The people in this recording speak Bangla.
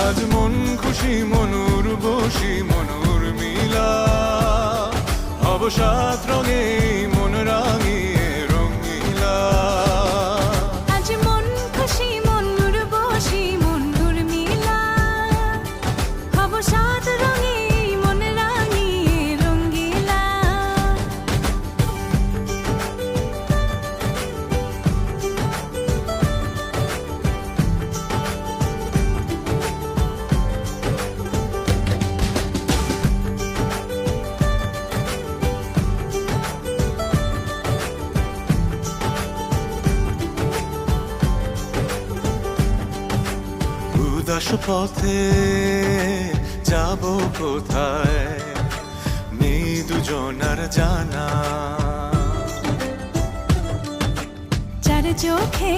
আজ মন খুশি মনুর বসি মনুর মিলা হব সাত রঙে মন রাঙিয়ে রঙিলা। আজ মন খুশি মনুর বসি মনুর মিলা হব সাত রঙে মন রাঙিয়ে রঙিলা। উদাস পথে যাব কোথায় নেই দুজনার জানা। চার চোখে